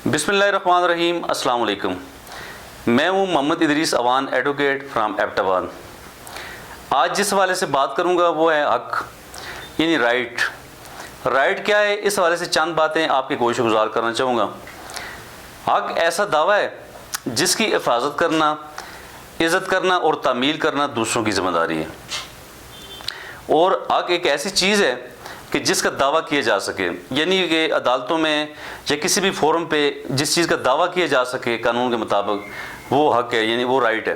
بسم اللہ الرحمن الرحیم۔ السلام علیکم۔ میں ہوں Muhammad Idrees Awan, advocate from Abbottabad. آج جس حوالے سے بات کروں گا وہ ہے حق، یعنی رائٹ۔ رائٹ کیا ہے، اس حوالے سے چند باتیں آپ کی گوش گزار کرنا چاہوں گا۔ حق ایسا دعویٰ ہے جس کی حفاظت کرنا، عزت کرنا اور تعمیل کرنا دوسروں کی ذمہ داری ہے، اور حق ایک ایسی چیز ہے کہ جس کا دعویٰ کیا جا سکے، یعنی کہ عدالتوں میں یا کسی بھی فورم پہ جس چیز کا دعویٰ کیا جا سکے قانون کے مطابق، وہ حق ہے، یعنی وہ رائٹ ہے۔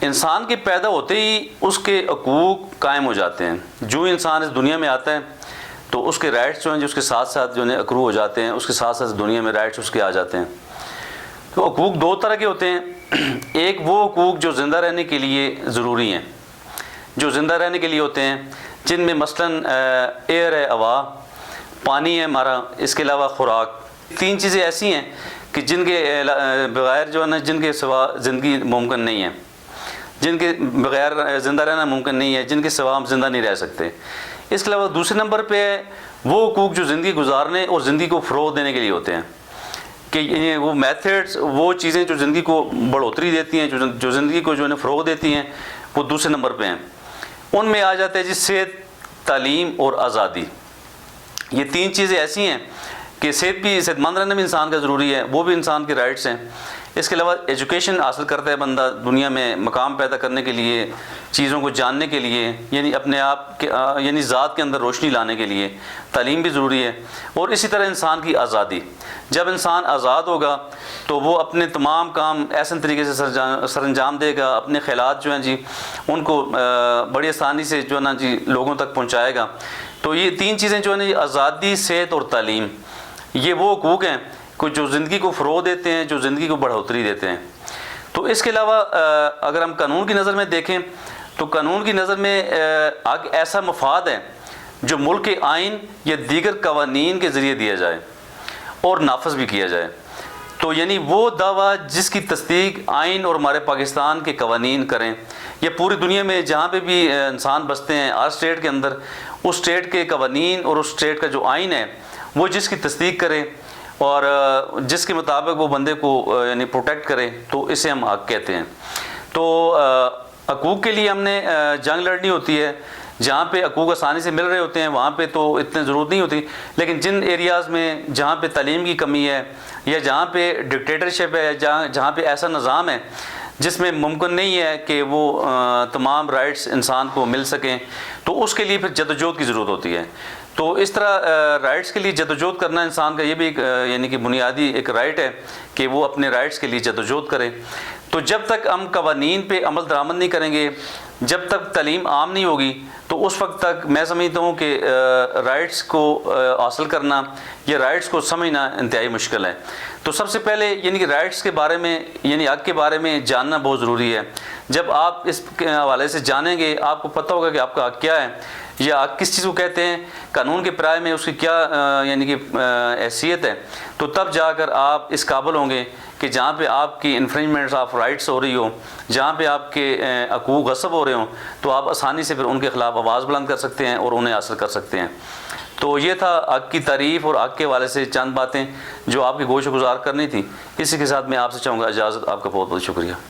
انسان کے پیدا ہوتے ہی اس کے حقوق قائم ہو جاتے ہیں۔ جو انسان اس دنیا میں آتا ہے تو اس کے رائٹس جو ہیں جو اس کے ساتھ ساتھ جو ہے اکرو ہو جاتے ہیں، اس کے ساتھ ساتھ دنیا میں رائٹس اس کے آ جاتے ہیں۔ تو حقوق دو طرح کے ہوتے ہیں۔ ایک وہ حقوق جو زندہ رہنے کے لیے ضروری ہیں، جو زندہ رہنے کے لیے ہوتے ہیں، جن میں مثلاً ایئر ہے، ہوا، پانی ہے ہمارا، اس کے علاوہ خوراک۔ تین چیزیں ایسی ہیں کہ جن کے بغیر جو ہے نا، جن کے سوا زندگی ممکن نہیں ہے، جن کے بغیر زندہ رہنا ممکن نہیں ہے، جن کے سوا ہم زندہ نہیں رہ سکتے۔ اس کے علاوہ دوسرے نمبر پہ ہے وہ حقوق جو زندگی گزارنے اور زندگی کو فروغ دینے کے لیے ہوتے ہیں، کہ وہ میتھڈس، وہ چیزیں جو زندگی کو بڑھوتری دیتی ہیں، جو زندگی کو جو ہے فروغ دیتی ہیں، وہ دوسرے نمبر پہ ہیں۔ ان میں آ جاتے ہیں صحت، تعلیم اور آزادی۔ یہ تین چیزیں ایسی ہیں کہ صحت مند رہنا بھی انسان کا ضروری ہے، وہ بھی انسان کے رائٹس ہیں۔ اس کے علاوہ ایجوکیشن حاصل کرتا ہے بندہ دنیا میں مقام پیدا کرنے کے لیے، چیزوں کو جاننے کے لیے، یعنی اپنے آپ کے یعنی ذات کے اندر روشنی لانے کے لیے تعلیم بھی ضروری ہے۔ اور اسی طرح انسان کی آزادی، جب انسان آزاد ہوگا تو وہ اپنے تمام کام ایسے طریقے سے سر انجام دے گا، اپنے خیالات جو ہیں جی ان کو بڑی آسانی سے جو ہے نا جی لوگوں تک پہنچائے گا۔ تو یہ تین چیزیں جو ہے نا، یہ آزادی، صحت اور تعلیم، یہ وہ حقوق ہیں جو زندگی کو فروغ دیتے ہیں، جو زندگی کو بڑھوتری دیتے ہیں۔ تو اس کے علاوہ اگر ہم قانون کی نظر میں دیکھیں تو قانون کی نظر میں حق ایسا مفاد ہے جو ملک کے آئین یا دیگر قوانین کے ذریعے دیا جائے اور نافذ بھی کیا جائے۔ تو یعنی وہ دعویٰ جس کی تصدیق آئین اور ہمارے پاکستان کے قوانین کریں، یا پوری دنیا میں جہاں پہ بھی انسان بستے ہیں، ہر اسٹیٹ کے اندر اس اسٹیٹ کے قوانین اور اس اسٹیٹ کا جو آئین ہے وہ جس کی تصدیق کرے اور جس کے مطابق وہ بندے کو یعنی پروٹیکٹ کرے، تو اسے ہم حق کہتے ہیں۔ تو حقوق کے لیے ہم نے جنگ لڑنی ہوتی ہے۔ جہاں پہ حقوق آسانی سے مل رہے ہوتے ہیں وہاں پہ تو اتنے ضرورت نہیں ہوتی، لیکن جن ایریاز میں جہاں پہ تعلیم کی کمی ہے، یا جہاں پہ ڈکٹیٹرشپ ہے، جہاں پہ ایسا نظام ہے جس میں ممکن نہیں ہے کہ وہ تمام رائٹس انسان کو مل سکیں، تو اس کے لیے پھر جدوجہد کی ضرورت ہوتی ہے۔ تو اس طرح رائٹس کے لیے جدوجہد کرنا انسان کا یہ بھی ایک یعنی کہ بنیادی ایک رائٹ ہے کہ وہ اپنے رائٹس کے لیے جدوجہد کرے۔ تو جب تک ہم قوانین پہ عمل درآمد نہیں کریں گے، جب تک تعلیم عام نہیں ہوگی، تو اس وقت تک میں سمجھتا ہوں کہ رائٹس کو حاصل کرنا یا رائٹس کو سمجھنا انتہائی مشکل ہے۔ تو سب سے پہلے یعنی کہ رائٹس کے بارے میں، یعنی حق کے بارے میں جاننا بہت ضروری ہے۔ جب آپ اس کے حوالے سے جانیں گے، آپ کو پتہ ہوگا کہ آپ کا حق کیا ہے یا حق کس چیز کو کہتے ہیں، قانون کے پرائے میں اس کی کیا یعنی کہ حیثیت ہے، تو تب جا کر آپ اس قابل ہوں گے کہ جہاں پہ آپ کی انفرنجمنٹس آف رائٹس ہو رہی ہو، جہاں پہ آپ کے حقوق غصب ہو رہے ہوں، تو آپ آسانی سے پھر ان کے خلاف آواز بلند کر سکتے ہیں اور انہیں حاصل کر سکتے ہیں۔ تو یہ تھا حق کی تعریف اور حق کے حوالے سے چند باتیں جو آپ کی گوش گزار کرنی تھی۔ اسی کے ساتھ میں آپ سے چاہوں گا اجازت۔ آپ کا بہت بہت شکریہ۔